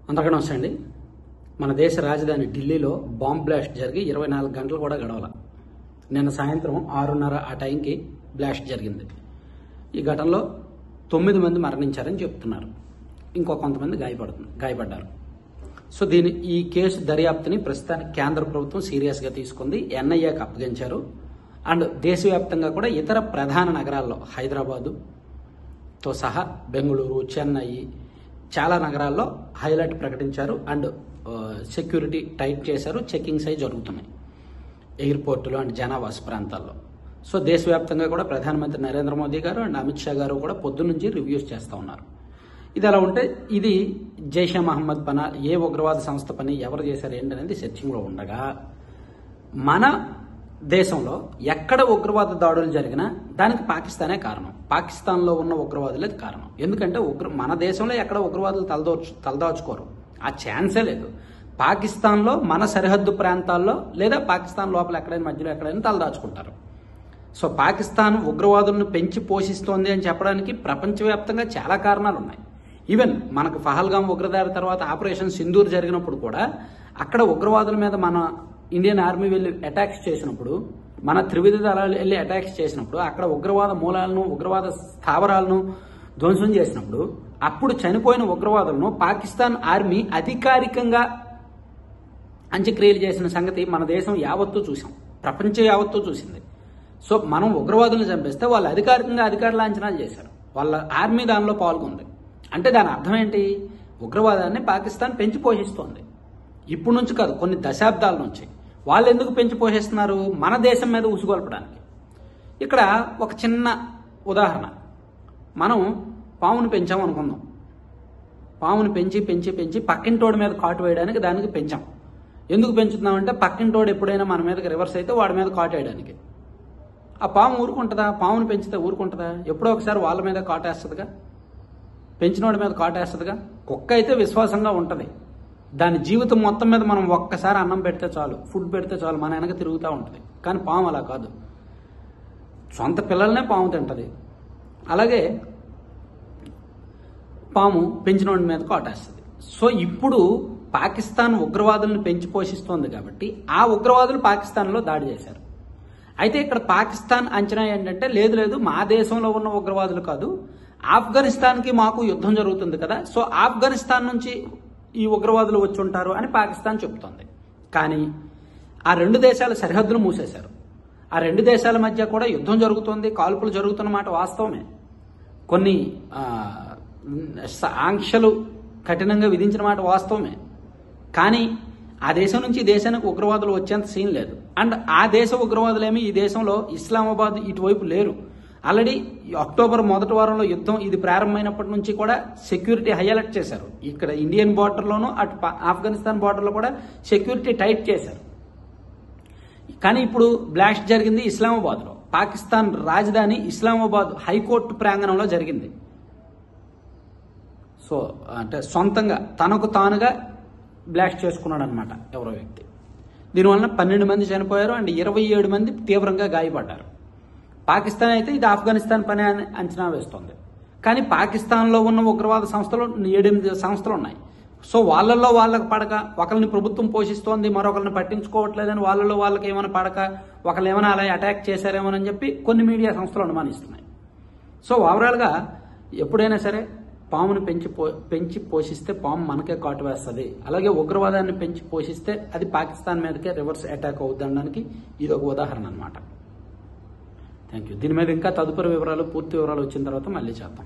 అందరికీ నమస్తే అండి. మన దేశ రాజధాని ఢిల్లీలో బాంబ్ బ్లాస్ట్ జరిగి 24 గంటలు కూడా గడవల. నిన్న సాయంత్రం 6:30 ఆ టైంకి బ్లాస్ట్ జరిగింది. ఈ ఘటనలో 9 మంది మరణించారని చెప్తున్నారు. ఇంకో కొంతమంది గాయపడ్డారు. సో ఈ కేసు దర్యాప్తుని ప్రస్తుతానికి కేంద్ర ప్రభుత్వం సీరియస్గా తీసుకుంది. ఎన్ఐఏకి అప్పగించారు. అండ్ దేశవ్యాప్తంగా కూడా ఇతర ప్రధాన నగరాల్లో హైదరాబాదుతో సహా బెంగళూరు, చెన్నై చాలా నగరాల్లో హైలైట్ ప్రకటించారు. అండ్ సెక్యూరిటీ టైట్ చేశారు. చెకింగ్స్ అయి జరుగుతున్నాయి ఎయిర్పోర్టులు అండ్ జనావాస ప్రాంతాల్లో. సో దేశవ్యాప్తంగా కూడా ప్రధానమంత్రి నరేంద్ర మోదీ గారు అండ్ అమిత్ షా గారు కూడా పొద్దున్నుంచి రివ్యూస్ చేస్తూ ఉన్నారు. ఇది అలా ఉంటే ఇది జైషే మహమ్మద్ పని, ఏ ఉగ్రవాద సంస్థ పని, ఎవరు చేశారు ఏంటనేది సెర్చింగ్లో ఉండగా మన దేశంలో ఎక్కడ ఉగ్రవాద దాడులు జరిగినా దానికి పాకిస్తానే కారణం. పాకిస్తాన్లో ఉన్న ఉగ్రవాదులే కారణం. ఎందుకంటే మన దేశంలో ఎక్కడ ఉగ్రవాదులు తలదాచుకోరు, ఆ ఛాన్సే లేదు. పాకిస్తాన్లో మన సరిహద్దు ప్రాంతాల్లో లేదా పాకిస్తాన్ లోపల ఎక్కడైనా మధ్యలో ఎక్కడైనా తలదాచుకుంటారు. సో పాకిస్తాన్ ఉగ్రవాదులను పెంచి పోషిస్తోంది అని చెప్పడానికి ప్రపంచవ్యాప్తంగా చాలా కారణాలు ఉన్నాయి. ఈవెన్ మనకు పహల్గాం ఉగ్రదాడి తర్వాత ఆపరేషన్ సింధూర్ జరిగినప్పుడు కూడా అక్కడ ఉగ్రవాదుల మీద మన ఇండియన్ ఆర్మీ వెళ్ళి అటాక్స్ చేసినప్పుడు, మన త్రివిధ దళాలు వెళ్ళి అటాక్స్ చేసినప్పుడు, అక్కడ ఉగ్రవాద మూలాలను, ఉగ్రవాద స్థావరాలను ధ్వంసం చేసినప్పుడు అప్పుడు చనిపోయిన ఉగ్రవాదులను పాకిస్తాన్ ఆర్మీ అధికారికంగా అంత్యక్రియలు చేసిన సంగతి మన దేశం యావత్తూ చూసాం, ప్రపంచం యావత్తూ చూసింది. సో మనం ఉగ్రవాదులను చంపేస్తే వాళ్ళు అధికారుల అంచనాలు చేశారు. వాళ్ళ ఆర్మీ దానిలో పాల్గొంది. అంటే దాని అర్థం ఏంటి? ఉగ్రవాదాన్ని పాకిస్తాన్ పెంచి పోషిస్తోంది. ఇప్పుడు నుంచి కాదు, కొన్ని దశాబ్దాల నుంచి. వాళ్ళు ఎందుకు పెంచి పోషిస్తున్నారు? మన దేశం మీద ఉసుగొల్పడానికి. ఇక్కడ ఒక చిన్న ఉదాహరణ, మనం పామును పెంచాం అనుకుందాం. పామును పెంచి పక్కింటోడి మీద కాటు వేయడానికి దానికి పెంచాం. ఎందుకు పెంచుతున్నామంటే పక్కింటోడు ఎప్పుడైనా మన మీదకి రివర్స్ అయితే వాడి మీద కాటు వేయడానికి. ఆ పాము ఊరుకుంటుందా? పామును పెంచితే ఊరుకుంటుందా? ఎప్పుడో ఒకసారి వాళ్ళ మీద కాటేస్తుందిగా, పెంచినోడి మీద కాటేస్తుందిగా. కుక్క అయితే విశ్వాసంగా ఉంటుంది. దాని జీవితం మొత్తం మీద మనం ఒక్కసారి అన్నం పెడితే చాలు, ఫుడ్ పెడితే చాలు, మన వెనక తిరుగుతూ ఉంటుంది. కానీ పాము అలా కాదు, సొంత పిల్లలనే పాము తింటుంది. అలాగే పాము పెంచినోడి మీద కాటేస్తుంది. సో ఇప్పుడు పాకిస్తాన్ ఉగ్రవాదులను పెంచి పోషిస్తోంది కాబట్టి ఆ ఉగ్రవాదులు పాకిస్తాన్లో దాడి చేశారు. అయితే ఇక్కడ పాకిస్తాన్ అంచనా ఏంటంటే లేదు మా దేశంలో ఉన్న ఉగ్రవాదులు కాదు, ఆఫ్ఘనిస్తాన్కి మాకు యుద్ధం జరుగుతుంది కదా, సో ఆఫ్ఘనిస్తాన్ నుంచి ఈ ఉగ్రవాదులు వచ్చి ఉంటారు అని పాకిస్తాన్ చెబుతోంది. కానీ ఆ రెండు దేశాల సరిహద్దులు మూసేశారు. ఆ రెండు దేశాల మధ్య కూడా యుద్ధం జరుగుతోంది, కాల్పులు జరుగుతున్నమాట వాస్తవమే. కొన్ని ఆంక్షలు కఠినంగా విధించిన మాట వాస్తవమే. కానీ ఆ దేశం నుంచి ఈ దేశానికి ఉగ్రవాదులు వచ్చేంత సీన్ లేదు. అండ్ ఆ దేశ ఉగ్రవాదులేమి ఈ దేశంలో ఇస్లామాబాద్ ఇటువైపు లేరు. ఆల్రెడీ అక్టోబర్ మొదటి వారంలో యుద్ధం ఇది ప్రారంభమైనప్పటి నుంచి కూడా సెక్యూరిటీ హై అలర్ట్ చేశారు. ఇక్కడ ఇండియన్ బార్డర్లోనూ అటు ఆఫ్ఘనిస్తాన్ బార్డర్లో కూడా సెక్యూరిటీ టైట్ చేశారు. కానీ ఇప్పుడు బ్లాస్ట్ జరిగింది ఇస్లామాబాద్లో. పాకిస్తాన్ రాజధాని ఇస్లామాబాద్ హైకోర్టు ప్రాంగణంలో జరిగింది. సో అంటే సొంతంగా తనకు తానుగా బ్లాస్ట్ చేసుకున్నాడు అనమాట ఎవరో వ్యక్తి. దీనివల్ల 12 మంది చనిపోయారు అండ్ 27 మంది తీవ్రంగా గాయపడ్డారు. పాకిస్తాన్ అయితే ఇది ఆఫ్ఘనిస్తాన్ పని అని అంచనా వేస్తోంది. కానీ పాకిస్తాన్లో ఉన్న ఉగ్రవాద సంస్థలు 7-8 సంస్థలు ఉన్నాయి. సో వాళ్ళల్లో వాళ్ళకి పడక, ఒకరిని ప్రభుత్వం పోషిస్తోంది, మరొకరిని పట్టించుకోవట్లేదని వాళ్ళలో వాళ్ళకి ఏమైనా పడక, ఒకళ్ళు ఏమైనా అలా అటాక్ చేశారేమోనని చెప్పి కొన్ని మీడియా సంస్థలు అనుమానిస్తున్నాయి. సో ఓవరాల్గా ఎప్పుడైనా సరే పామును పెంచి పోషిస్తే పాము మనకే కాటు వేస్తుంది. అలాగే ఉగ్రవాదాన్ని పెంచి పోషిస్తే అది పాకిస్తాన్ మీదకే రివర్స్ అటాక్ అవుతుండడానికి ఇది ఒక ఉదాహరణ అనమాట. Thank you. దీని మీద ఇంకా తదుపరి వివరాలు, పూర్తి వివరాలు వచ్చిన తర్వాత మళ్ళీ చేద్దాం.